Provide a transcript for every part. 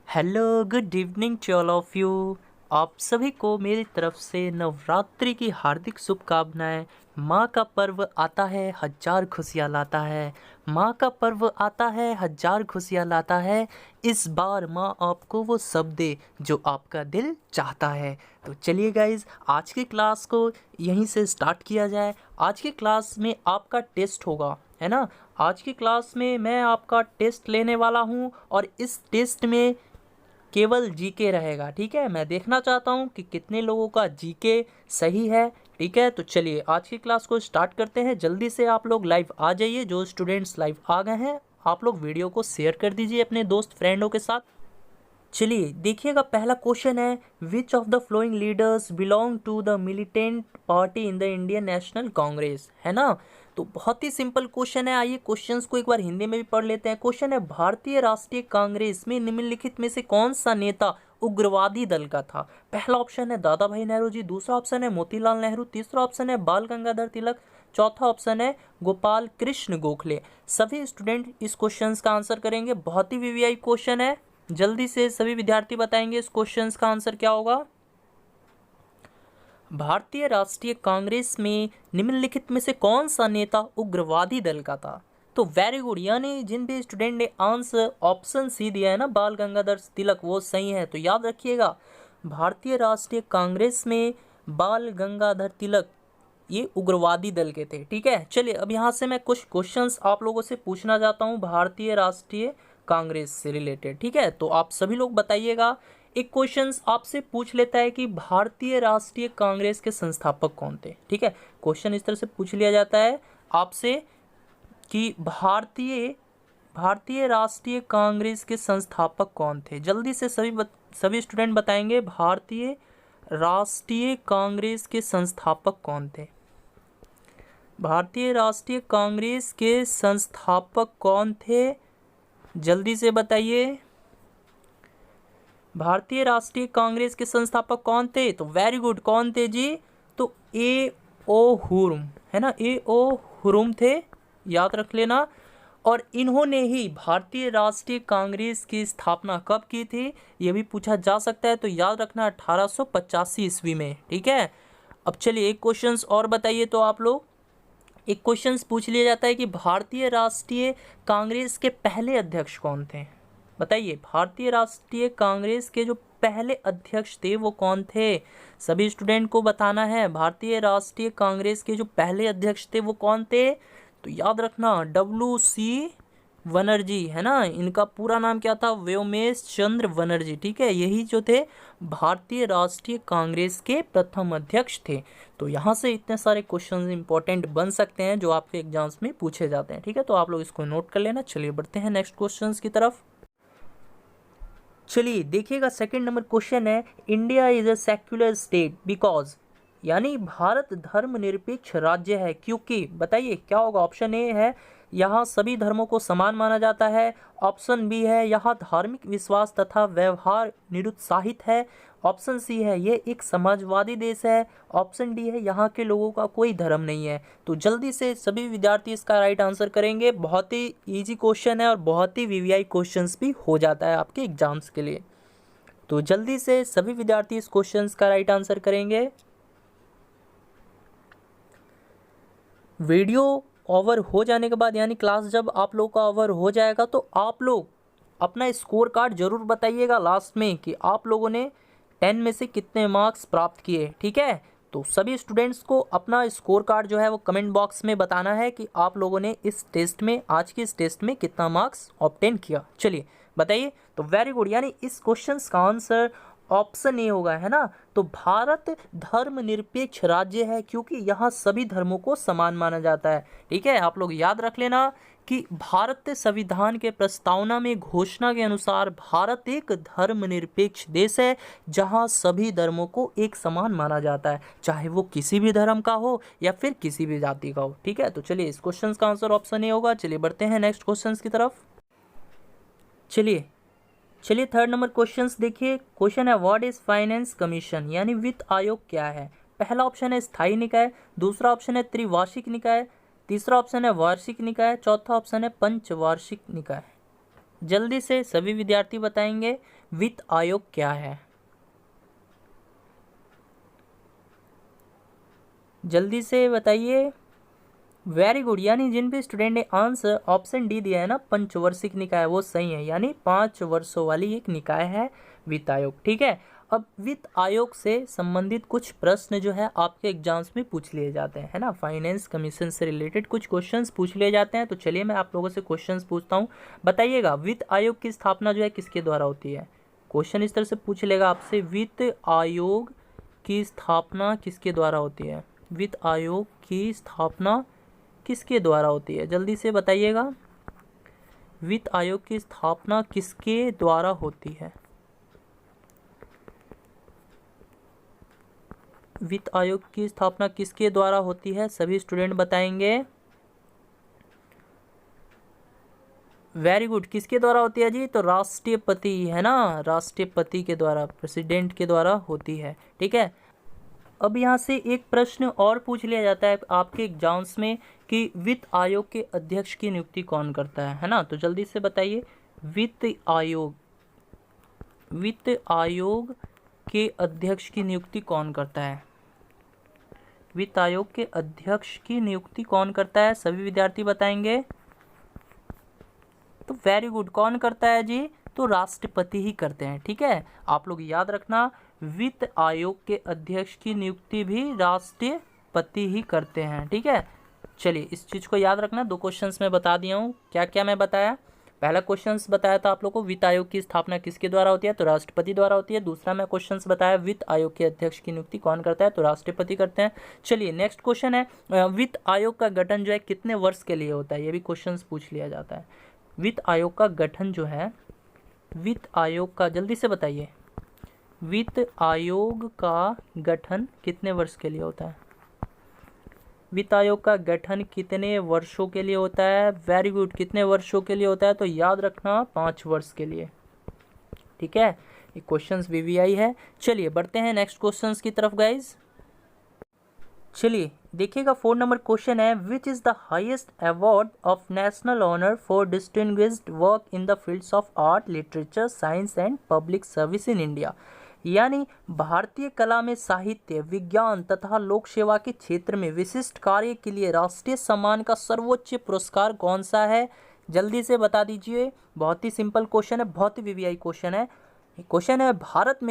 Hello good evening to all of you. आप सभी को मेरी तरफ से नवरात्रि की हार्दिक शुभकामनाएं। माँ का पर्व आता है हजार खुशियाँ लाता है। माँ का पर्व आता है हजार खुशियाँ लाता है। इस बार माँ आपको वो सब दे जो आपका दिल चाहता है। तो चलिए गाइज, आज की क्लास को यहीं से स्टार्ट किया जाए। आज की क्लास में आपका टेस्ट होगा, है ना। आज की क्लास में मैं आपका टेस्ट लेने वाला हूँ और इस टेस्ट में केवल जीके रहेगा। ठीक है, मैं देखना चाहता हूँ कि कितने लोगों का जीके सही है। ठीक है, तो चलिए आज की क्लास को स्टार्ट करते हैं। जल्दी से आप लोग लाइव आ जाइए। जो स्टूडेंट्स लाइव आ गए हैं, आप लोग वीडियो को शेयर कर दीजिए अपने दोस्त फ्रेंडों के साथ। चलिए देखिएगा, पहला क्वेश्चन है, which of the following leaders belong to the militant party in the Indian National Congress, है ना। तो बहुत ही सिंपल क्वेश्चन है। आइए क्वेश्चंस को एक बार हिंदी में भी पढ़ लेते हैं। क्वेश्चन है, भारतीय राष्ट्रीय कांग्रेस में निम्नलिखित में से कौन सा नेता उग्रवादी दल का था। पहला ऑप्शन है दादा भाई नेहरू जी, दूसरा ऑप्शन है मोतीलाल नेहरू, तीसरा ऑप्शन है बाल गंगाधर तिलक, चौथा ऑप्शन है गोपाल कृष्ण गोखले। सभी स्टूडेंट इस क्वेश्चन का आंसर करेंगे। बहुत ही वीवीआई क्वेश्चन है, जल्दी से सभी विद्यार्थी बताएंगे इस क्वेश्चन का आंसर क्या होगा। भारतीय राष्ट्रीय कांग्रेस में निम्नलिखित में से कौन सा नेता उग्रवादी दल का था। तो वेरी गुड, यानी जिन भी स्टूडेंट ने आंसर ऑप्शन सी दिया है ना, बाल गंगाधर तिलक, वो सही है। तो याद रखिएगा, भारतीय राष्ट्रीय कांग्रेस में बाल गंगाधर तिलक ये उग्रवादी दल के थे। ठीक है, चलिए अब यहाँ से मैं कुछ क्वेश्चंस आप लोगों से पूछना चाहता हूँ भारतीय राष्ट्रीय कांग्रेस से रिलेटेड। ठीक है, तो आप सभी लोग बताइएगा। एक क्वेश्चन आपसे पूछ लेता है कि भारतीय राष्ट्रीय कांग्रेस के संस्थापक कौन थे। ठीक है, क्वेश्चन इस तरह से पूछ लिया जाता है आपसे कि भारतीय राष्ट्रीय कांग्रेस के संस्थापक कौन थे। जल्दी से सभी स्टूडेंट बताएंगे, भारतीय राष्ट्रीय कांग्रेस के संस्थापक कौन थे। भारतीय राष्ट्रीय कांग्रेस के संस्थापक कौन थे, जल्दी से बताइए। भारतीय राष्ट्रीय कांग्रेस के संस्थापक कौन थे। तो वेरी गुड, कौन थे जी। तो ए ओ हुरुम, है ना, ए ओ हुरुम थे, याद रख लेना। और इन्होंने ही भारतीय राष्ट्रीय कांग्रेस की स्थापना कब की थी, ये भी पूछा जा सकता है। तो याद रखना 1885 ईस्वी में। ठीक है, अब चलिए एक क्वेश्चन और बताइए। तो आप लोग एक क्वेश्चन पूछ लिया जाता है कि भारतीय राष्ट्रीय कांग्रेस के पहले अध्यक्ष कौन थे। बताइए, भारतीय राष्ट्रीय कांग्रेस के जो पहले अध्यक्ष थे वो कौन थे। सभी स्टूडेंट को बताना है, भारतीय राष्ट्रीय कांग्रेस के जो पहले अध्यक्ष थे वो कौन थे। तो याद रखना WC बनर्जी, है ना। इनका पूरा नाम क्या था, व्योमेश चंद्र बनर्जी। ठीक है, यही जो थे भारतीय राष्ट्रीय कांग्रेस के प्रथम अध्यक्ष थे। तो यहाँ से इतने सारे क्वेश्चन इंपॉर्टेंट बन सकते हैं जो आपके एग्जाम्स में पूछे जाते हैं। ठीक है, तो आप लोग इसको नोट कर लेना। चलिए बढ़ते हैं नेक्स्ट क्वेश्चन की तरफ। चलिए देखिएगा, सेकंड नंबर क्वेश्चन है, India is a secular state because, यानी भारत धर्मनिरपेक्ष राज्य है क्योंकि। बताइए क्या होगा। ऑप्शन ए है, यहाँ सभी धर्मों को समान माना जाता है। ऑप्शन बी है, यहाँ धार्मिक विश्वास तथा व्यवहार निरुत्साहित है। ऑप्शन सी है, ये एक समाजवादी देश है। ऑप्शन डी है, यहाँ के लोगों का कोई धर्म नहीं है। तो जल्दी से सभी विद्यार्थी इसका राइट आंसर करेंगे। बहुत ही इजी क्वेश्चन है और बहुत ही वीवीआई क्वेश्चंस भी हो जाता है आपके एग्जाम्स के लिए। तो जल्दी से सभी विद्यार्थी इस क्वेश्चन का राइट आंसर करेंगे। वीडियो ओवर हो जाने के बाद, यानी क्लास जब आप लोग का ओवर हो जाएगा, तो आप लोग अपना स्कोर कार्ड जरूर बताइएगा लास्ट में कि आप लोगों ने 10 में से कितने मार्क्स प्राप्त किए। ठीक है, तो सभी स्टूडेंट्स को अपना स्कोर कार्ड जो है वो कमेंट बॉक्स में बताना है कि आप लोगों ने इस टेस्ट में, आज के इस टेस्ट में कितना मार्क्स ऑब्टेन किया। चलिए बताइए। तो वेरी गुड, यानी इस क्वेश्चन का आंसर ऑप्शन ए होगा, है ना। तो भारत धर्मनिरपेक्ष राज्य है क्योंकि यहाँ सभी धर्मों को समान माना जाता है। ठीक है, आप लोग याद रख लेना कि भारतीय संविधान के प्रस्तावना में घोषणा के अनुसार भारत एक धर्मनिरपेक्ष देश है जहाँ सभी धर्मों को एक समान माना जाता है, चाहे वो किसी भी धर्म का हो या फिर किसी भी जाति का हो। ठीक है, तो चलिए इस क्वेश्चन का आंसर ऑप्शन ए होगा। चलिए बढ़ते हैं नेक्स्ट क्वेश्चन की तरफ। चलिए थर्ड नंबर क्वेश्चन देखिए। क्वेश्चन है, व्हाट इज फाइनेंस कमीशन, यानी वित्त आयोग क्या है। पहला ऑप्शन है स्थायी निकाय, दूसरा ऑप्शन है त्रिवार्षिक निकाय, तीसरा ऑप्शन है वार्षिक निकाय, चौथा ऑप्शन है पंचवार्षिक निकाय। जल्दी से सभी विद्यार्थी बताएंगे वित्त आयोग क्या है। जल्दी से बताइए। वेरी गुड, यानी जिन भी स्टूडेंट ने आंसर ऑप्शन डी दिया है ना, पंचवार्षिक निकाय, वो सही है, यानी 5 वर्षों वाली एक निकाय है वित्त आयोग। ठीक है, अब वित्त आयोग से संबंधित कुछ प्रश्न जो है आपके एग्जाम्स में पूछ लिए जाते हैं, है ना, फाइनेंस कमीशन से रिलेटेड कुछ क्वेश्चंस पूछ लिए जाते हैं। तो चलिए मैं आप लोगों से क्वेश्चंस पूछता हूँ, बताइएगा वित्त आयोग की स्थापना जो है किसके द्वारा होती है। क्वेश्चन इस तरह से पूछ लेगा आपसे, वित्त आयोग की स्थापना किसके द्वारा होती है। वित्त आयोग की स्थापना किसके द्वारा होती है, जल्दी से बताइएगा। वित्त आयोग की स्थापना किसके द्वारा होती है। वित्त आयोग की स्थापना किसके द्वारा होती है, सभी स्टूडेंट बताएंगे। वेरी गुड, किसके द्वारा होती है जी, तो राष्ट्रपति, है ना, राष्ट्रपति के द्वारा, प्रेसिडेंट के द्वारा होती है। ठीक है, अब यहाँ से एक प्रश्न और पूछ लिया जाता है आपके एग्जाम्स में कि वित्त आयोग के अध्यक्ष की नियुक्ति कौन करता है ना। तो जल्दी से बताइए, वित्त आयोग के अध्यक्ष की नियुक्ति कौन करता है। वित्त आयोग के अध्यक्ष की नियुक्ति कौन करता है, सभी विद्यार्थी बताएंगे। तो वेरी गुड, कौन करता है जी, तो राष्ट्रपति ही करते हैं। ठीक है, आप लोग याद रखना, वित्त आयोग के अध्यक्ष की नियुक्ति भी राष्ट्रपति ही करते हैं। ठीक है, चलिए इस चीज़ को याद रखना। 2 क्वेश्चंस मैं बता दिया हूँ, क्या क्या मैं बताया। पहला क्वेश्चंस बताया था आप लोगों को, वित्त आयोग की स्थापना किसके द्वारा होती है, तो राष्ट्रपति द्वारा होती है। दूसरा मैं क्वेश्चंस बताया, वित्त आयोग के अध्यक्ष की नियुक्ति कौन करता है, तो राष्ट्रपति करते हैं। चलिए नेक्स्ट क्वेश्चन है, वित्त आयोग का गठन जो है कितने वर्ष के लिए होता है, ये भी क्वेश्चन पूछ लिया जाता है। वित्त आयोग का गठन जो है, वित्त आयोग का, जल्दी से बताइए, वित्त आयोग का गठन कितने वर्ष के लिए होता है। वित्त आयोग का गठन कितने वर्षों के लिए होता है, वेरी गुड, कितने वर्षों के लिए होता है, तो याद रखना 5 वर्ष के लिए। ठीक है, ये क्वेश्चंस वीवीआई है। चलिए बढ़ते हैं नेक्स्ट क्वेश्चंस की तरफ गाइज। चलिए देखिएगा, 4 नंबर क्वेश्चन है, which is the highest award of national honour for distinguished work in the fields of art, literature, science and public service in India. यानी भारतीय कला में साहित्य, विज्ञान तथा लोक सेवा के क्षेत्र में विशिष्ट कार्य के लिए राष्ट्रीय सम्मान का सर्वोच्च पुरस्कार कौन सा है, जल्दी से बता दीजिए। बहुत ही सिंपल क्वेश्चन है, बहुत ही वीवीआई क्वेश्चन है। क्वेश्चन है, भारत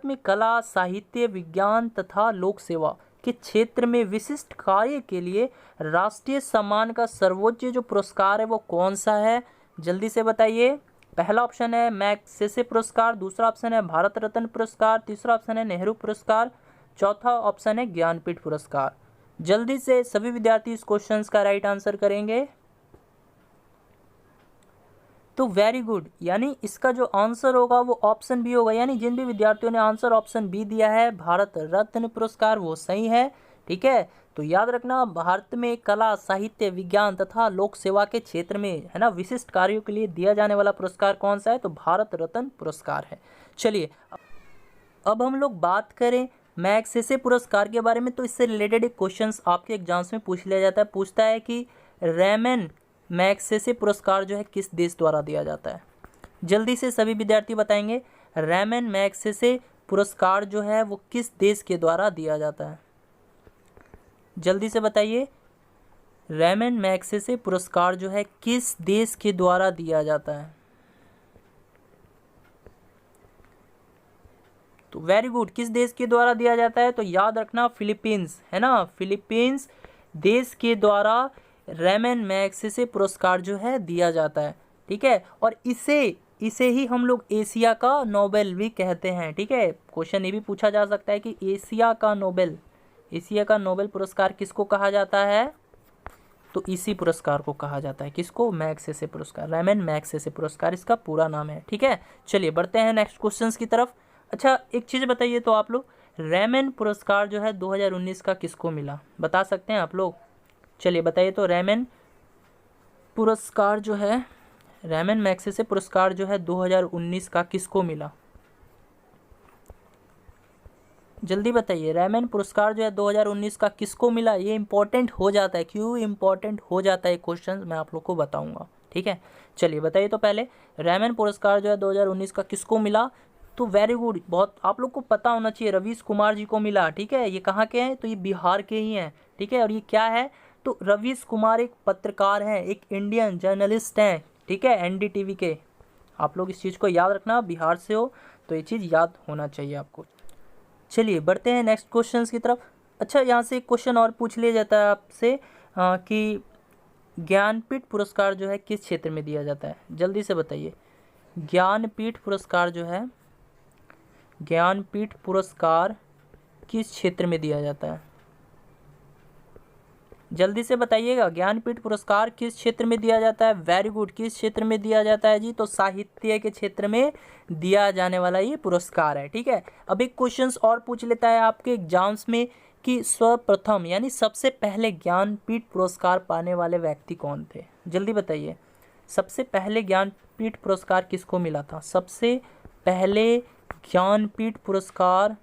में कला, साहित्य, विज्ञान तथा लोक सेवा के क्षेत्र में विशिष्ट कार्य के लिए राष्ट्रीय सम्मान का सर्वोच्च जो पुरस्कार है वो कौन सा है, जल्दी से बताइए। पहला ऑप्शन है मैग्सेसे पुरस्कार, दूसरा ऑप्शन है भारत रत्न पुरस्कार, तीसरा ऑप्शन है नेहरू पुरस्कार, चौथा ऑप्शन है ज्ञानपीठ पुरस्कार। जल्दी से सभी विद्यार्थी इस क्वेश्चन का राइट आंसर करेंगे। तो वेरी गुड, यानी इसका जो आंसर होगा वो ऑप्शन बी होगा, यानी जिन भी विद्यार्थियों ने आंसर ऑप्शन बी दिया है भारत रत्न पुरस्कार, वो सही है। ठीक है, तो याद रखना, भारत में कला, साहित्य, विज्ञान तथा लोक सेवा के क्षेत्र में, है ना, विशिष्ट कार्यों के लिए दिया जाने वाला पुरस्कार कौन सा है, तो भारत रत्न पुरस्कार है। चलिए अब हम लोग बात करें मैग्सेसे पुरस्कार के बारे में, तो इससे रिलेटेड एक क्वेश्चन आपके एग्जाम्स में पूछ लिया जाता है, पूछता है कि रैमन मैग्सेसे पुरस्कार जो है किस देश द्वारा दिया जाता है। जल्दी से सभी विद्यार्थी बताएंगे, रैमन मैग्सेसे पुरस्कार जो है वो किस देश के द्वारा दिया जाता है, जल्दी से बताइए। रैमन मैग्सेसे पुरस्कार जो है किस देश के द्वारा दिया जाता है, तो वेरी गुड, किस देश के द्वारा दिया जाता है, तो याद रखना फिलीपींस, है ना, फिलीपींस देश के द्वारा रैमन मैग्सेसे पुरस्कार जो है दिया जाता है। ठीक है, और इसे ही हम लोग एशिया का नोबेल भी कहते हैं। ठीक है, क्वेश्चन ये भी पूछा जा सकता है कि एशिया का नोबेल पुरस्कार किसको कहा जाता है, तो इसी पुरस्कार को कहा जाता है, किसको, मैग्सेसे पुरस्कार, रैमन मैग्सेसे पुरस्कार इसका पूरा नाम है। ठीक है, चलिए बढ़ते हैं नेक्स्ट क्वेश्चंस की तरफ। अच्छा एक चीज़ बताइए तो आप लोग, रैमन पुरस्कार जो है 2019 का किसको मिला, बता सकते हैं आप लोग, चलिए बताइए। तो रैमन पुरस्कार जो है, रैमन मैग्सेसे पुरस्कार जो है 2019 का किसको मिला, जल्दी बताइए। रैमन पुरस्कार जो है 2019 का किसको मिला, ये इंपॉर्टेंट हो जाता है, क्यों इंपॉर्टेंट हो जाता है क्वेश्चन, मैं आप लोग को बताऊंगा। ठीक ठीक है, चलिए बताइए। तो पहले रैमन पुरस्कार जो है 2019 का किसको मिला? तो वेरी गुड, बहुत आप लोग को पता होना चाहिए, रवीश कुमार जी को मिला। ठीक है, ये कहाँ के हैं? तो ये बिहार के ही हैं। ठीक है, और ये क्या है? तो रवीश कुमार एक पत्रकार हैं, एक इंडियन जर्नलिस्ट हैं। ठीक है, एनडीटीवी के। आप लोग इस चीज़ को याद रखना, बिहार से हो तो ये चीज़ याद होना चाहिए आपको। चलिए बढ़ते हैं नेक्स्ट क्वेश्चन की तरफ। अच्छा, यहाँ से एक क्वेश्चन और पूछ लिया जाता है आपसे कि ज्ञानपीठ पुरस्कार जो है किस क्षेत्र में दिया जाता है? जल्दी से बताइए। ज्ञानपीठ पुरस्कार जो है, ज्ञानपीठ पुरस्कार किस क्षेत्र में दिया जाता है? जल्दी से बताइएगा, ज्ञानपीठ पुरस्कार किस क्षेत्र में दिया जाता है? वेरी गुड, किस क्षेत्र में दिया जाता है जी? तो साहित्य के क्षेत्र में दिया जाने वाला ये पुरस्कार है। ठीक है, अब एक क्वेश्चन और पूछ लेता है आपके एग्जाम्स में कि सर्वप्रथम यानी सबसे पहले ज्ञानपीठ पुरस्कार पाने वाले व्यक्ति कौन थे? जल्दी बताइए, सबसे पहले ज्ञानपीठ पुरस्कार किसको मिला था? सबसे पहले ज्ञानपीठ पुरस्कार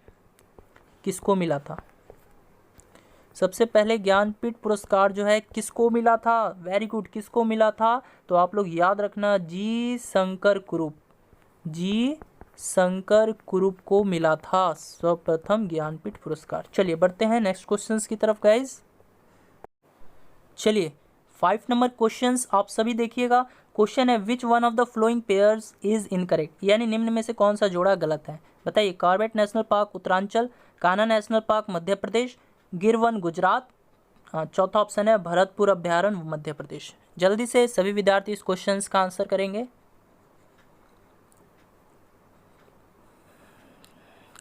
किसको मिला था? सबसे पहले ज्ञानपीठ पुरस्कार जो है किसको मिला था? वेरी गुड, किसको मिला था? तो आप लोग याद रखना, जी शंकर कुरूप, जी शंकर कुरूप को मिला था सर्वप्रथम ज्ञानपीठ पुरस्कार। चलिए बढ़ते हैं नेक्स्ट क्वेश्चंस की तरफ गाइज। चलिए 5 नंबर क्वेश्चंस आप सभी देखिएगा। क्वेश्चन है which one of the flowing pairs is incorrect, यानी निम्न में से कौन सा जोड़ा गलत है? बताइए। Corbett national park Uttaranchal, Kanha national park Madhya Pradesh, Gir वन गुजरात, चौथा ऑप्शन है भरतपुर अभ्यारण्य मध्य प्रदेश। जल्दी से सभी विद्यार्थी इस क्वेश्चन का आंसर करेंगे।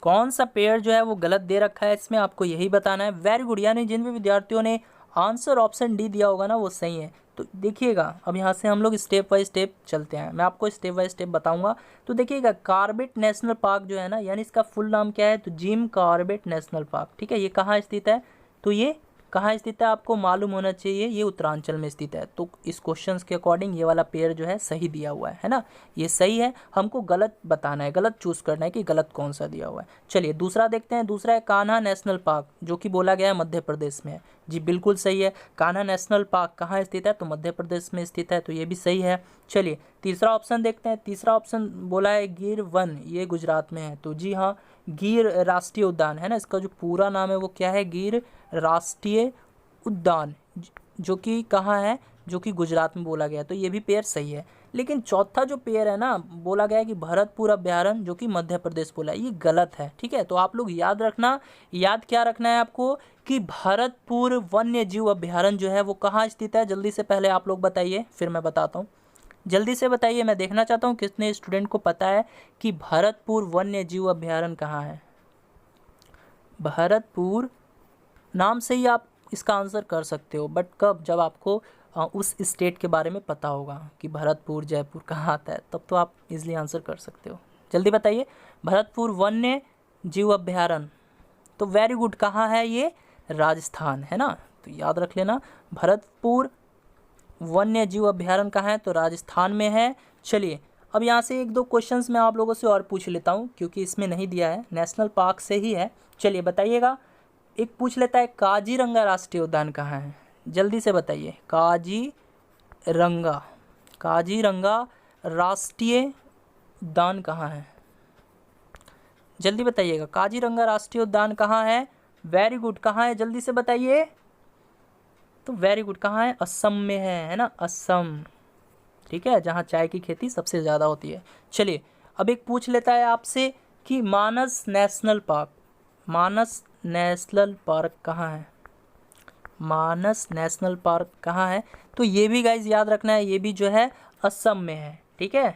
कौन सा पेयर जो है वो गलत दे रखा है इसमें आपको यही बताना है। वेरी गुड, यानी जिन भी विद्यार्थियों ने आंसर ऑप्शन डी दिया होगा ना वो सही है। तो देखिएगा, अब यहाँ से हम लोग स्टेप बाय स्टेप चलते हैं, मैं आपको स्टेप बाय स्टेप बताऊंगा। तो देखिएगा, कॉर्बेट नेशनल पार्क जो है ना, यानी इसका फुल नाम क्या है? तो जिम कॉर्बेट नेशनल पार्क। ठीक है, ये कहाँ स्थित है? तो ये कहाँ स्थित है आपको मालूम होना चाहिए, ये उत्तरांचल में स्थित है। तो इस क्वेश्चन के अकॉर्डिंग ये वाला पेयर जो है सही दिया हुआ है ना, ये सही है। हमको गलत बताना है, गलत चूज करना है कि गलत कौन सा दिया हुआ है। चलिए दूसरा देखते हैं। दूसरा है कान्हा नेशनल पार्क, जो कि बोला गया है मध्य प्रदेश में है। जी बिल्कुल सही है। कान्हा नेशनल पार्क कहाँ स्थित है? तो मध्य प्रदेश में स्थित है, तो ये भी सही है। चलिए तीसरा ऑप्शन देखते हैं। तीसरा ऑप्शन बोला है गिर वन, ये गुजरात में है। तो जी हाँ, गिर राष्ट्रीय उद्यान है ना, इसका जो पूरा नाम है वो क्या है? गिर राष्ट्रीय उद्यान, जो कि कहाँ है? जो कि गुजरात में बोला गया, तो ये भी पेयर सही है। लेकिन चौथा जो पेयर है ना, बोला गया है कि भरतपुर अभ्यारण्य, जो कि मध्य प्रदेश बोला है, ये गलत है। ठीक है, तो आप लोग याद रखना, याद क्या रखना है आपको कि भरतपुर वन्य जीव अभ्यारण्य जो है वो कहाँ स्थित है? जल्दी से पहले आप लोग बताइए, फिर मैं बताता हूँ। जल्दी से बताइए, मैं देखना चाहता हूँ कितने स्टूडेंट को पता है कि भरतपुर वन्य जीव अभ्यारण्य कहाँ है। भरतपुर नाम से ही आप इसका आंसर कर सकते हो, बट कब? जब आपको उस स्टेट के बारे में पता होगा कि भरतपुर जयपुर कहाँ आता है, तब तो आप इजीली आंसर कर सकते हो। जल्दी बताइए, भरतपुर वन्य जीव अभ्यारण्य, तो वेरी गुड, कहाँ है ये? राजस्थान है ना, तो याद रख लेना, भरतपुर वन्य जीव अभ्यारण्य कहाँ है? तो राजस्थान में है। चलिए अब यहाँ से एक दो क्वेश्चंस मैं आप लोगों से और पूछ लेता हूँ, क्योंकि इसमें नहीं दिया है, नेशनल पार्क से ही है। चलिए बताइएगा, एक पूछ लेता है काजीरंगा राष्ट्रीय उद्यान कहाँ है? जल्दी से बताइए, काजीरंगा, काजीरंगा राष्ट्रीय उद्यान कहाँ है? जल्दी बताइएगा, काजीरंगा राष्ट्रीय उद्यान कहाँ है? वेरी गुड, कहाँ है? जल्दी से बताइए। तो वेरी गुड, कहाँ है? असम में है ना, असम। ठीक है, जहाँ चाय की खेती सबसे ज़्यादा होती है। चलिए अब एक पूछ लेता है आपसे कि मानस नेशनल पार्क, मानस नेशनल पार्क कहाँ है? मानस नेशनल पार्क कहाँ है? तो ये भी गाइज याद रखना है, ये भी जो है असम में है। ठीक है,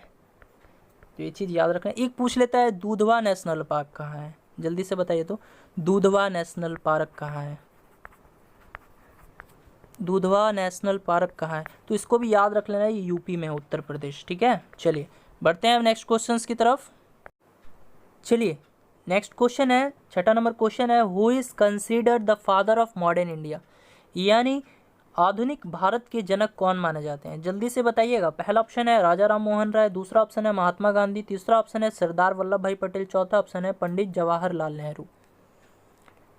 तो ये चीज़ याद रखना है। एक पूछ लेता है दुधवा नेशनल पार्क कहाँ है? जल्दी से बताइए, तो दुधवा नेशनल पार्क कहाँ है? दुधवा नेशनल पार्क कहाँ है? तो इसको भी याद रख लेना, ये यूपी में है, उत्तर प्रदेश। ठीक है, चलिए बढ़ते हैं नेक्स्ट क्वेश्चंस की तरफ। चलिए नेक्स्ट क्वेश्चन है, छठा नंबर क्वेश्चन है, who is considered the father of modern India, यानी आधुनिक भारत के जनक कौन माने जाते हैं? जल्दी से बताइएगा। पहला ऑप्शन है राजा राम मोहन राय, दूसरा ऑप्शन है महात्मा गांधी, तीसरा ऑप्शन है सरदार वल्लभ भाई पटेल, चौथा ऑप्शन है पंडित जवाहरलाल नेहरू।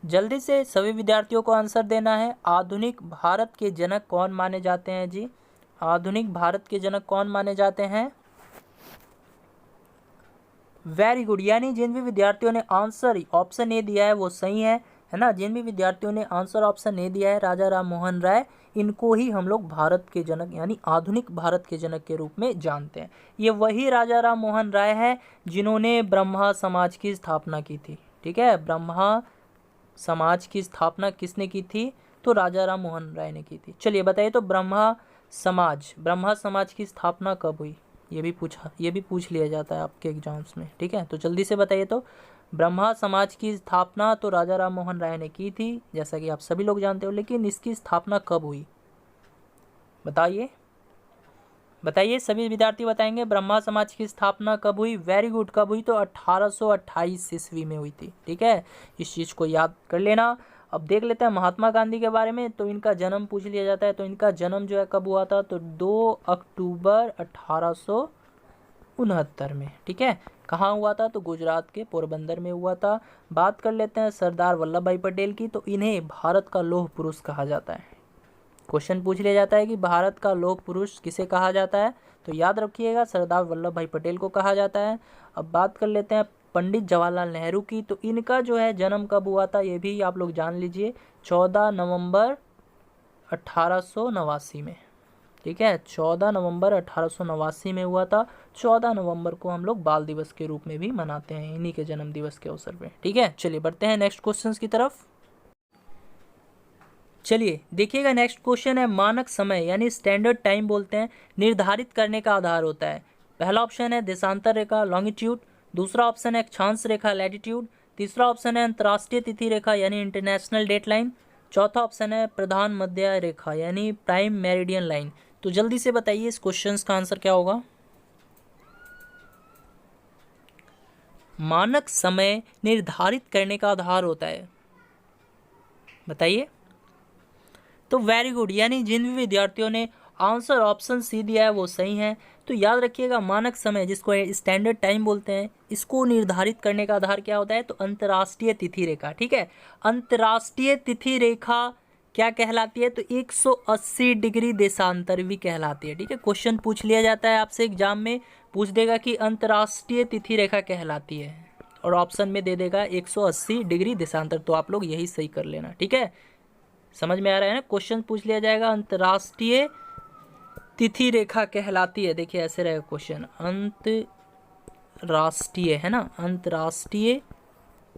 जल्दी से सभी विद्यार्थियों को आंसर देना है। आधुनिक भारत के जनक कौन माने जाते हैं जी? आधुनिक भारत के जनक कौन माने जाते हैं? वेरी गुड, यानी जिन भी विद्यार्थियों ने आंसर ऑप्शन ए दिया है वो सही है ना। जिन भी विद्यार्थियों ने आंसर ऑप्शन ए दिया है राजा राम मोहन राय, इनको ही हम लोग भारत के जनक यानी आधुनिक भारत के जनक के रूप में जानते हैं। ये वही राजा राम मोहन राय है जिन्होंने ब्रह्मा समाज की स्थापना की थी। ठीक है, ब्रह्मा समाज की स्थापना किसने की थी? तो राजा राम मोहन राय ने की थी। चलिए बताइए, तो ब्रह्मा समाज की स्थापना कब हुई? ये भी पूछ लिया जाता है आपके एग्जाम्स में। ठीक है, तो जल्दी से बताइए, तो ब्रह्मा समाज की स्थापना तो राजा राम मोहन राय ने की थी, जैसा कि आप सभी लोग जानते हो, लेकिन इसकी स्थापना कब हुई? बताइए, सभी विद्यार्थी बताएंगे ब्रह्मा समाज की स्थापना कब हुई। वेरी गुड, कब हुई? तो 1828 ईस्वी में हुई थी। ठीक है, इस चीज़ को याद कर लेना। अब देख लेते हैं महात्मा गांधी के बारे में। तो इनका जन्म पूछ लिया जाता है, तो इनका जन्म जो है कब हुआ था? तो 2 अक्टूबर 1869 में। ठीक है, कहाँ हुआ था? तो गुजरात के पोरबंदर में हुआ था। बात कर लेते हैं सरदार वल्लभ भाई पटेल की। तो इन्हें भारत का लौह पुरुष कहा जाता है। क्वेश्चन पूछ लिया जाता है कि भारत का लौह पुरुष किसे कहा जाता है? तो याद रखिएगा, सरदार वल्लभ भाई पटेल को कहा जाता है। अब बात कर लेते हैं पंडित जवाहरलाल नेहरू की। तो इनका जो है जन्म कब हुआ था, ये भी आप लोग जान लीजिए, 14 नवंबर 1889 में। ठीक है, 14 नवंबर 1889 में हुआ था। 14 नवंबर को हम लोग बाल दिवस के रूप में भी मनाते हैं, इन्हीं के जन्म दिवस के अवसर पे। ठीक है, चलिए बढ़ते हैं नेक्स्ट क्वेश्चन की तरफ। चलिए देखिएगा, नेक्स्ट क्वेश्चन है मानक समय यानी स्टैंडर्ड टाइम बोलते हैं, निर्धारित करने का आधार होता है। पहला ऑप्शन है देशांतर रेखा लॉन्गिट्यूड, दूसरा ऑप्शन है अक्षांश रेखा लैटिट्यूड, तीसरा ऑप्शन है अंतर्राष्ट्रीय तिथि रेखा यानी इंटरनेशनल डेट लाइन, चौथा ऑप्शन है प्रधान मध्य रेखा यानी प्राइम मेरिडियन लाइन। तो जल्दी से बताइए इस क्वेश्चन का आंसर क्या होगा? मानक समय निर्धारित करने का आधार होता है, बताइए। तो वेरी गुड, यानी जिन भी विद्यार्थियों ने आंसर ऑप्शन सी दिया है वो सही है। तो याद रखिएगा, मानक समय जिसको स्टैंडर्ड टाइम बोलते हैं, इसको निर्धारित करने का आधार क्या होता है? तो अंतर्राष्ट्रीय तिथि रेखा। ठीक है, अंतर्राष्ट्रीय तिथि रेखा क्या कहलाती है? तो 180 डिग्री देशांतर भी कहलाती है। ठीक है, क्वेश्चन पूछ लिया जाता है आपसे एग्जाम में, पूछ देगा कि अंतर्राष्ट्रीय तिथि रेखा कहलाती है, और ऑप्शन में दे देगा 180 डिग्री देशांतर। तो आप लोग यही सही कर लेना। ठीक है, समझ में आ रहा है ना? क्वेश्चन पूछ लिया जाएगा अंतर्राष्ट्रीय तिथि रेखा कहलाती है। देखिए ऐसे रहेगा क्वेश्चन, अंतर्राष्ट्रीय है ना, अंतर्राष्ट्रीय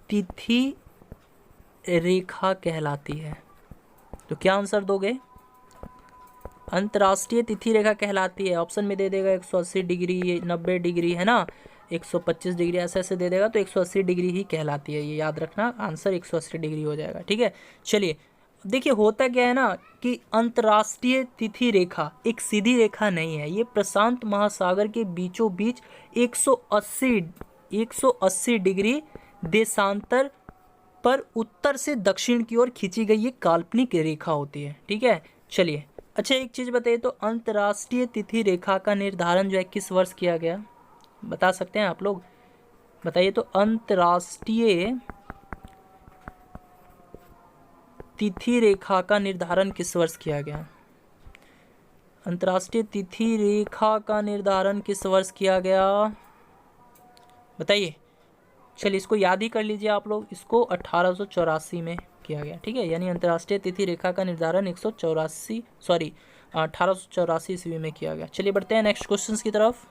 तिथि रेखा कहलाती है। तो क्या आंसर दोगे? अंतर्राष्ट्रीय तिथि रेखा कहलाती है, ऑप्शन में दे देगा 180 डिग्री, 90 डिग्री है ना, 125 डिग्री, ऐसे ऐसे दे देगा। तो 180 डिग्री ही कहलाती है, ये याद रखना, आंसर 180 डिग्री हो जाएगा। ठीक है, चलिए देखिए होता क्या है ना कि अंतर्राष्ट्रीय तिथि रेखा एक सीधी रेखा नहीं है, ये प्रशांत महासागर के बीचों बीच 180 डिग्री देशांतर पर उत्तर से दक्षिण की ओर खींची गई ये काल्पनिक रेखा होती है। ठीक है, चलिए अच्छा एक चीज़ बताइए, तो अंतर्राष्ट्रीय तिथि रेखा का निर्धारण जो है किस वर्ष किया गया, बता सकते हैं आप लोग? बताइए, तो अंतर्राष्ट्रीय तिथि रेखा का निर्धारण किस वर्ष किया गया? अंतर्राष्ट्रीय तिथि रेखा का निर्धारण किस वर्ष किया गया, बताइए। चलिए इसको याद ही कर लीजिए आप लोग, इसको 1884 में किया गया। ठीक है, यानी अंतर्राष्ट्रीय तिथि रेखा का निर्धारण 1884 ईस्वी में किया गया। चलिए बढ़ते हैं नेक्स्ट क्वेश्चन की तरफ।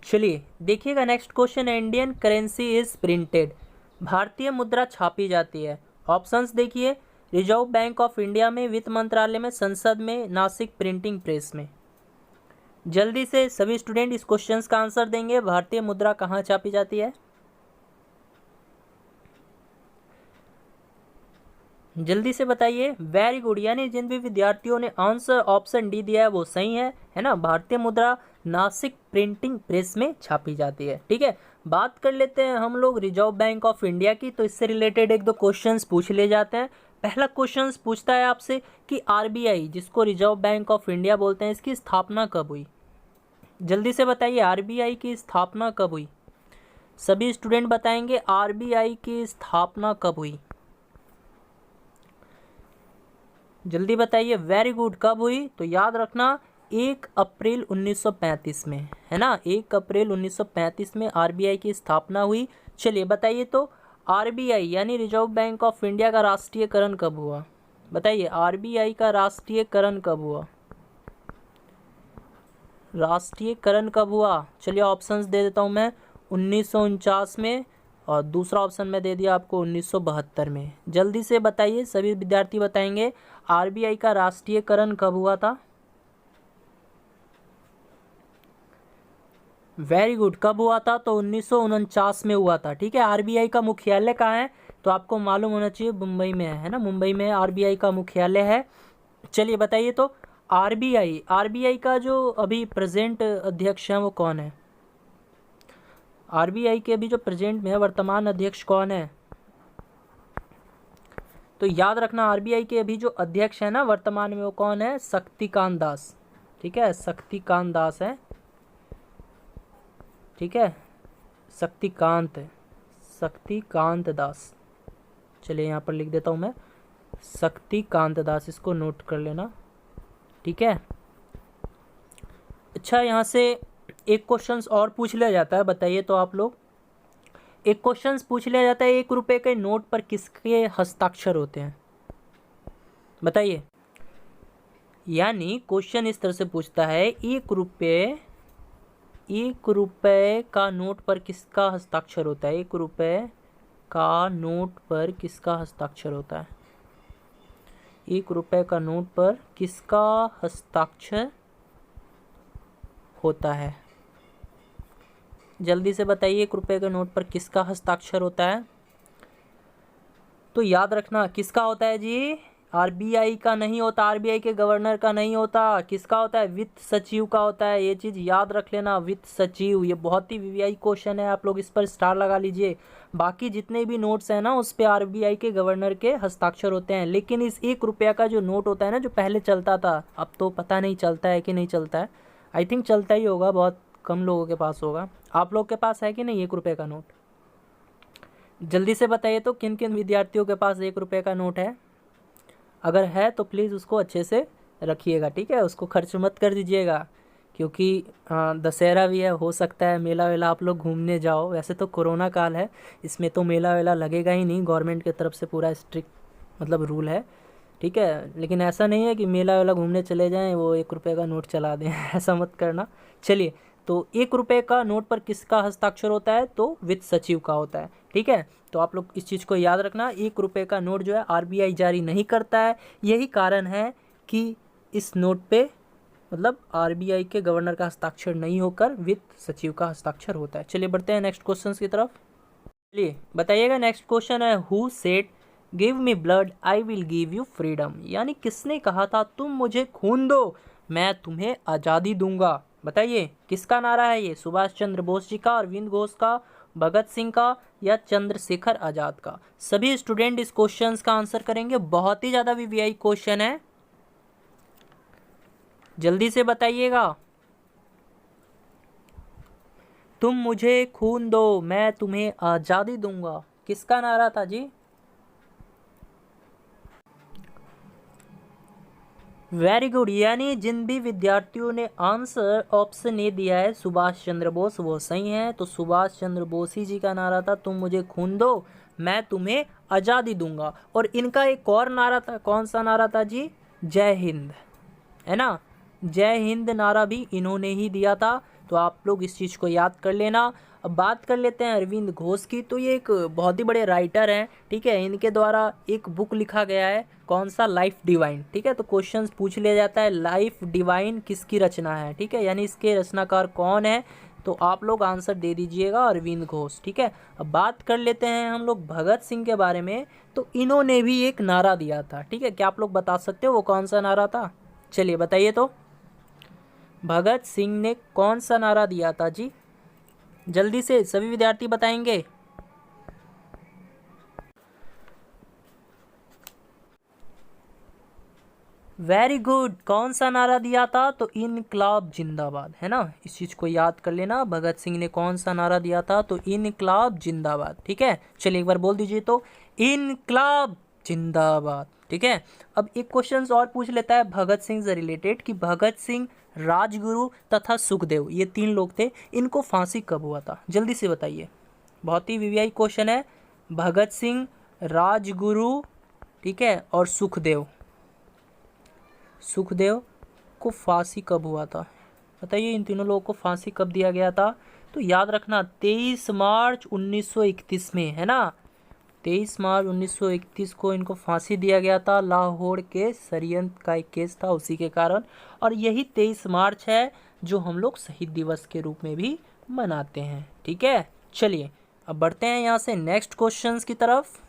चलिए देखिएगा, नेक्स्ट क्वेश्चन है इंडियन करेंसी इज प्रिंटेड, भारतीय मुद्रा छापी जाती है। ऑप्शंस देखिए, रिजर्व बैंक ऑफ इंडिया में, वित्त मंत्रालय में, संसद में, नासिक प्रिंटिंग प्रेस में। जल्दी से सभी स्टूडेंट इस क्वेश्चन का आंसर देंगे, भारतीय मुद्रा कहाँ छापी जाती है? जल्दी से बताइए। वेरी गुड, यानी जिन भी विद्यार्थियों ने आंसर ऑप्शन डी दिया है वो सही है ना। भारतीय मुद्रा नासिक प्रिंटिंग प्रेस में छापी जाती है। ठीक है, बात कर लेते हैं हम लोग रिजर्व बैंक ऑफ इंडिया की। तो इससे रिलेटेड एक दो क्वेश्चंस पूछ ले जाते हैं। पहला क्वेश्चन पूछता है आपसे कि आरबीआई, जिसको रिजर्व बैंक ऑफ इंडिया बोलते हैं, इसकी स्थापना कब हुई? जल्दी से बताइए, आरबीआई की स्थापना कब हुई? सभी स्टूडेंट बताएंगे आरबीआई की स्थापना कब हुई, जल्दी बताइए। वेरी गुड, कब हुई? तो याद रखना 1 अप्रैल 1935 में, है ना, 1 अप्रैल 1935 में आरबीआई की स्थापना हुई। चलिए बताइए तो आरबीआई यानी रिजर्व बैंक ऑफ इंडिया का राष्ट्रीयकरण कब हुआ? बताइए आरबीआई का राष्ट्रीयकरण कब हुआ? राष्ट्रीयकरण कब हुआ? चलिए ऑप्शंस दे देता हूँ मैं, 1949 में, और दूसरा ऑप्शन मैं दे दिया आपको 1972 में। जल्दी से बताइए, सभी विद्यार्थी बताएंगे आरबीआई का राष्ट्रीयकरण कब हुआ था। वेरी गुड, कब हुआ था? तो 1949 में हुआ था। ठीक है, आरबीआई का मुख्यालय कहाँ है? तो आपको मालूम होना चाहिए मुंबई में है ना, मुंबई में आरबीआई का मुख्यालय है। चलिए बताइए तो आरबीआई का जो अभी प्रेजेंट अध्यक्ष हैं वो कौन है? आरबीआई के अभी जो प्रेजेंट में है, वर्तमान अध्यक्ष कौन है? तो याद रखना आरबीआई के अभी जो अध्यक्ष है ना वर्तमान में, वो कौन है? शक्तिकांत दास। ठीक है, शक्तिकांत दास है। ठीक है, शक्तिकांत दास। चलिए यहाँ पर लिख देता हूँ मैं, शक्तिकांत दास, इसको नोट कर लेना। ठीक है, अच्छा यहाँ से एक क्वेश्चन और पूछ लिया जाता है, बताइए तो आप लोग, एक क्वेश्चन पूछ लिया जाता है, 1 रुपए के नोट पर किसके हस्ताक्षर होते हैं? बताइए, यानी क्वेश्चन इस तरह से पूछता है, 1 रुपए का नोट पर किसका हस्ताक्षर होता है? 1 रुपए का नोट पर किसका हस्ताक्षर होता है? 1 रुपए का नोट पर किसका हस्ताक्षर होता है? जल्दी से बताइए, 1 रुपए के नोट पर किसका हस्ताक्षर होता है? तो याद रखना किसका होता है जी? आरबीआई का नहीं होता, आरबीआई के गवर्नर का नहीं होता। किसका होता है? वित्त सचिव का होता है। ये चीज़ याद रख लेना, वित्त सचिव। ये बहुत ही वीवीआई क्वेश्चन है, आप लोग इस पर स्टार लगा लीजिए। बाकी जितने भी नोट्स हैं ना, उस पर आरबीआई के गवर्नर के हस्ताक्षर होते हैं, लेकिन इस 1 रुपया का जो नोट होता है ना, जो पहले चलता था, अब तो पता नहीं चलता है कि नहीं चलता है। आई थिंक चलता ही होगा, बहुत कम लोगों के पास होगा। आप लोग के पास है कि नहीं 1 रुपये का नोट? जल्दी से बताइए तो किन किन विद्यार्थियों के पास 1 रुपये का नोट है? अगर है तो प्लीज़ उसको अच्छे से रखिएगा। ठीक है, उसको खर्च मत कर दीजिएगा, क्योंकि दशहरा भी है, हो सकता है मेला वेला आप लोग घूमने जाओ। वैसे तो कोरोना काल है, इसमें तो मेला वेला लगेगा ही नहीं, गवर्नमेंट की तरफ से पूरा स्ट्रिक्ट मतलब रूल है। ठीक है, लेकिन ऐसा नहीं है कि मेला वेला घूमने चले जाएं वो 1 रुपये का नोट चला दें ऐसा मत करना। चलिए, तो 1 रुपये का नोट पर किसका हस्ताक्षर होता है? तो वित्त सचिव का होता है। ठीक है, तो आप लोग इस चीज़ को याद रखना, 1 रुपये का नोट जो है आरबीआई जारी नहीं करता है। यही कारण है कि इस नोट पे मतलब आरबीआई के गवर्नर का हस्ताक्षर नहीं होकर वित्त सचिव का हस्ताक्षर होता है। चलिए बढ़ते हैं नेक्स्ट क्वेश्चन की तरफ। चलिए बताइएगा, नेक्स्ट क्वेश्चन है, who said give me blood I will give you freedom? यानी किसने कहा था तुम मुझे खून दो मैं तुम्हें आज़ादी दूंगा? बताइए किसका नारा है ये? सुभाष चंद्र बोस जी का, अरविंद घोष का, भगत सिंह का, या चंद्रशेखर आज़ाद का? सभी स्टूडेंट इस क्वेश्चन का आंसर करेंगे, बहुत ही ज़्यादा वीवीआई क्वेश्चन है, जल्दी से बताइएगा। तुम मुझे खून दो मैं तुम्हें आज़ादी दूंगा, किसका नारा था जी? वेरी गुड, यानी जिन भी विद्यार्थियों ने आंसर ऑप्शन ए दिया है सुभाष चंद्र बोस, वो सही है। तो सुभाष चंद्र बोस ही जी का नारा था, तुम मुझे खून दो मैं तुम्हें आज़ादी दूंगा। और इनका एक और नारा था, कौन सा नारा था जी? जय हिंद, है ना, जय हिंद नारा भी इन्होंने ही दिया था। तो आप लोग इस चीज़ को याद कर लेना। अब बात कर लेते हैं अरविंद घोष की, तो ये एक बहुत ही बड़े राइटर हैं। ठीक है, इनके द्वारा एक बुक लिखा गया है, कौन सा? Life divine. ठीक है, तो क्वेश्चन पूछ लिया जाता है लाइफ डिवाइन किसकी रचना है? ठीक है, यानी इसके रचनाकार कौन है? तो आप लोग आंसर दे दीजिएगा अरविंद घोष। ठीक है, अब बात कर लेते हैं हम लोग भगत सिंह के बारे में, तो इन्होंने भी एक नारा दिया था। ठीक है, क्या आप लोग बता सकते हो वो कौन सा नारा था? चलिए बताइए तो, भगत सिंह ने कौन सा नारा दिया था जी? जल्दी से सभी विद्यार्थी बताएंगे। वेरी गुड, कौन सा नारा दिया था? तो इनकलाब जिंदाबाद, है ना, इस चीज़ को याद कर लेना। भगत सिंह ने कौन सा नारा दिया था? तो इनकलाब जिंदाबाद। ठीक है, चलिए एक बार बोल दीजिए तो, इनकलाब जिंदाबाद। ठीक है, अब एक क्वेश्चन और पूछ लेता है भगत सिंह से रिलेटेड कि भगत सिंह, राजगुरु तथा सुखदेव, ये 3 लोग थे, इनको फांसी कब हुआ था? जल्दी से बताइए, बहुत ही वीवीआई क्वेश्चन है। भगत सिंह, राजगुरु, ठीक है, और सुखदेव, सुखदेव को फांसी कब हुआ था? बताइए, इन तीनों लोगों को फांसी कब दिया गया था? तो याद रखना 23 मार्च 1931 में, है ना, 23 मार्च 1931 को इनको फांसी दिया गया था। लाहौर के षड्यंत्र का एक केस था उसी के कारण, और यही 23 मार्च है जो हम लोग शहीद दिवस के रूप में भी मनाते हैं। ठीक है, चलिए अब बढ़ते हैं यहाँ से नेक्स्ट क्वेश्चंस की तरफ।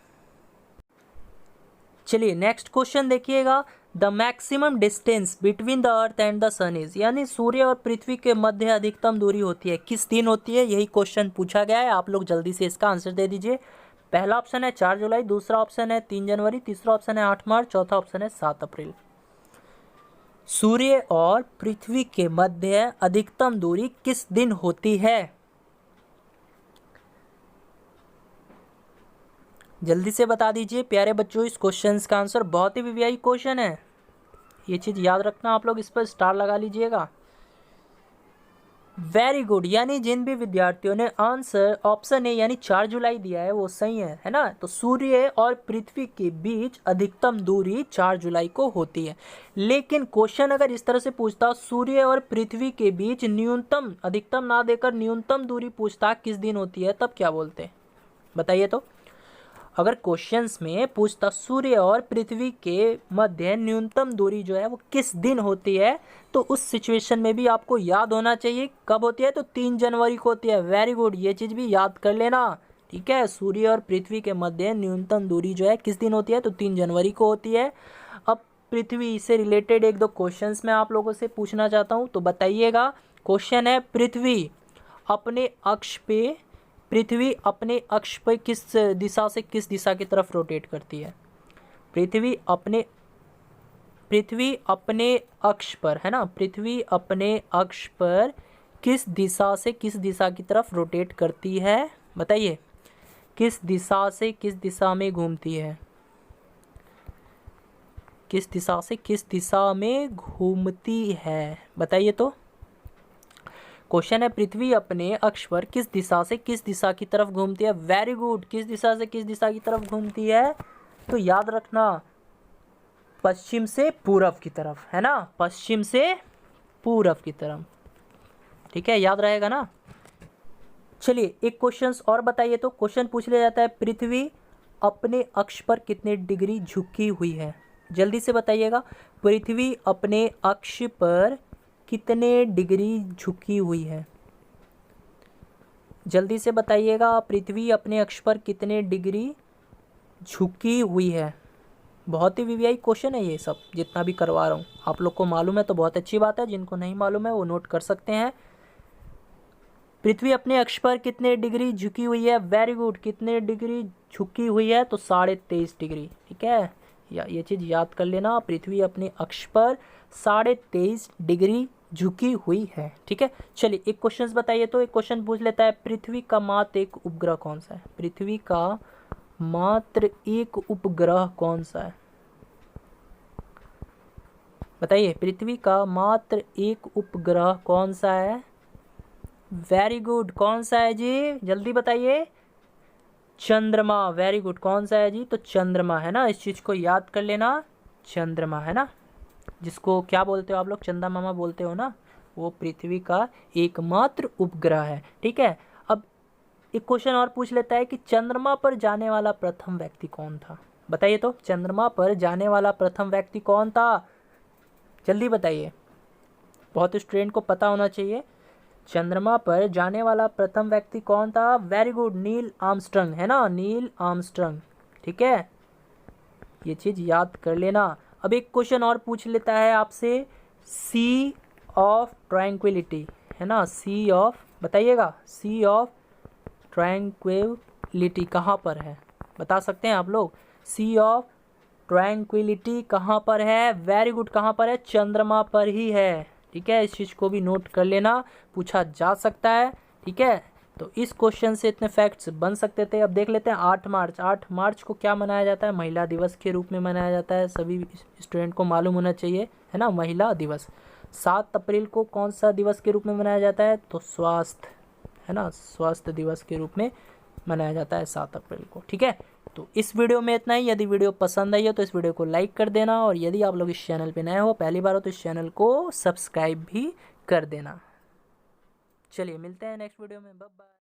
चलिए नेक्स्ट क्वेश्चन देखिएगा, the maximum distance between the earth and the sun is, यानी सूर्य और पृथ्वी के मध्य अधिकतम दूरी होती है, किस दिन होती है? यही क्वेश्चन पूछा गया है, आप लोग जल्दी से इसका आंसर दे दीजिए। पहला ऑप्शन है 4 जुलाई, दूसरा ऑप्शन है 3 जनवरी, तीसरा ऑप्शन है 8 मार्च, चौथा ऑप्शन है 7 अप्रैल। सूर्य और पृथ्वी के मध्य अधिकतम दूरी किस दिन होती है? जल्दी से बता दीजिए प्यारे बच्चों इस क्वेश्चन का आंसर, बहुत ही वीवीआई क्वेश्चन है, ये चीज याद रखना, आप लोग इस पर स्टार लगा लीजिएगा। वेरी गुड, यानी जिन भी विद्यार्थियों ने आंसर ऑप्शन ए यानी 4 जुलाई दिया है वो सही है ना। तो सूर्य और पृथ्वी के बीच अधिकतम दूरी 4 जुलाई को होती है, लेकिन क्वेश्चन अगर इस तरह से पूछता सूर्य और पृथ्वी के बीच न्यूनतम, अधिकतम ना देकर न्यूनतम दूरी पूछता किस दिन होती है, तब क्या बोलते? बताइए तो। अगर क्वेश्चंस में पूछता सूर्य और पृथ्वी के मध्य न्यूनतम दूरी जो है वो किस दिन होती है, तो उस सिचुएशन में भी आपको याद होना चाहिए कब होती है, तो 3 जनवरी को होती है। वेरी गुड, ये चीज़ भी याद कर लेना। ठीक है, सूर्य और पृथ्वी के मध्य न्यूनतम दूरी जो है किस दिन होती है, तो 3 जनवरी को होती है। अब पृथ्वी से रिलेटेड 1-2 क्वेश्चंस मैं आप लोगों से पूछना चाहता हूँ, तो बताइएगा। क्वेश्चन है पृथ्वी अपने अक्ष पर किस दिशा से किस दिशा की तरफ रोटेट करती है? पृथ्वी अपने अक्ष पर, है ना, पृथ्वी अपने अक्ष पर किस दिशा से किस दिशा की तरफ रोटेट करती है? बताइए, किस दिशा से किस दिशा में घूमती है? किस दिशा से किस दिशा में घूमती है? बताइए तो। क्वेश्चन है पृथ्वी अपने अक्ष पर किस दिशा से किस दिशा की तरफ घूमती है? वेरी गुड, किस दिशा से किस दिशा की तरफ घूमती है? तो याद रखना पश्चिम से पूरब की तरफ, है ना, पश्चिम से पूरब की तरफ। ठीक है, याद रहेगा ना। चलिए एक क्वेश्चन और बताइए तो। क्वेश्चन पूछ लिया जाता है पृथ्वी अपने अक्ष पर कितने डिग्री झुकी हुई है? जल्दी से बताइएगा, पृथ्वी अपने अक्ष पर कितने डिग्री झुकी हुई है? जल्दी से बताइएगा, पृथ्वी अपने अक्ष पर कितने डिग्री झुकी हुई है? बहुत ही वीवीआई क्वेश्चन है ये सब, जितना भी करवा रहा हूँ। आप लोग को मालूम है तो बहुत अच्छी बात है, जिनको नहीं मालूम है वो नोट कर सकते हैं। पृथ्वी अपने अक्ष पर कितने डिग्री झुकी हुई है? वेरी गुड, कितने डिग्री झुकी हुई है? तो 23.5 डिग्री। ठीक है, या ये चीज़ याद कर लेना, पृथ्वी अपने अक्ष पर 23.5 डिग्री झुकी हुई है। ठीक है, चलिए एक क्वेश्चन बताइए तो। एक क्वेश्चन पूछ लेता है पृथ्वी का मात्र एक उपग्रह कौन सा है? पृथ्वी का मात्र एक उपग्रह कौन सा है? बताइए, पृथ्वी का मात्र एक उपग्रह कौन सा है? वेरी गुड, कौन सा है जी? जल्दी बताइए। चंद्रमा। वेरी गुड, कौन सा है जी? तो चंद्रमा, है ना, इस चीज को याद कर लेना, चंद्रमा, है ना, जिसको क्या बोलते हो आप लोग, चंदा मामा बोलते हो ना, वो पृथ्वी का एकमात्र उपग्रह है। ठीक है, अब एक क्वेश्चन और पूछ लेता है कि चंद्रमा पर जाने वाला प्रथम व्यक्ति कौन था? बताइए तो, चंद्रमा पर जाने वाला प्रथम व्यक्ति कौन था? जल्दी बताइए, बहुत स्टूडेंट को पता होना चाहिए। चंद्रमा पर जाने वाला प्रथम व्यक्ति कौन था? वेरी गुड, नील आर्मस्ट्रांग, है ना, नील आर्मस्ट्रांग। ठीक है, ये चीज याद कर लेना। अब एक क्वेश्चन और पूछ लेता है आपसे, सी ऑफ ट्रैंक्विलिटी, है ना, सी ऑफ, बताइएगा, सी ऑफ ट्रैंक्विलिटी कहाँ पर है? बता सकते हैं आप लोग, सी ऑफ ट्रैंक्विलिटी कहाँ पर है? वेरी गुड, कहाँ पर है? चंद्रमा पर ही है। ठीक है, इस चीज़ को भी नोट कर लेना, पूछा जा सकता है। ठीक है, तो इस क्वेश्चन से इतने फैक्ट्स बन सकते थे। अब देख लेते हैं 8 मार्च। 8 मार्च को क्या मनाया जाता है? महिला दिवस के रूप में मनाया जाता है, सभी स्टूडेंट को मालूम होना चाहिए, है ना, महिला दिवस। 7 अप्रैल को कौन सा दिवस के रूप में मनाया जाता है? तो स्वास्थ्य, है ना, स्वास्थ्य दिवस के रूप में मनाया जाता है 7 अप्रैल को। ठीक है, तो इस वीडियो में इतना ही। यदि वीडियो पसंद आई हो तो इस वीडियो को लाइक कर देना, और यदि आप लोग इस चैनल पे नए हो, पहली बार हो, तो इस चैनल को सब्सक्राइब भी कर देना। चलिए मिलते हैं नेक्स्ट वीडियो में, बाय बाय।